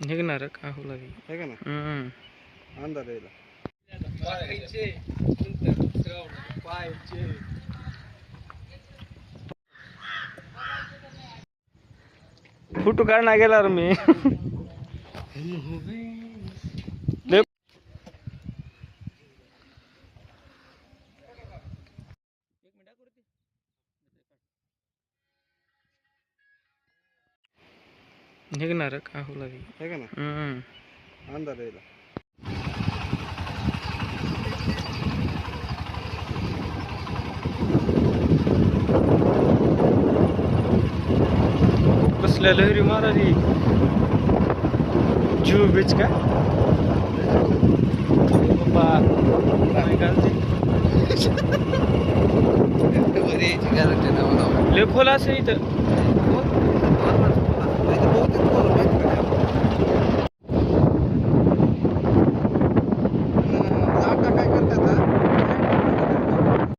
निघणार का हो लगी है का ना अंदाज यायला फोटो काढणार गेला रे मी लय निघणार का हो लगी है का ना अंदाज यायला कसल्या लहरी मारारी जुहू बीच का बाबा लय खोल असं इथं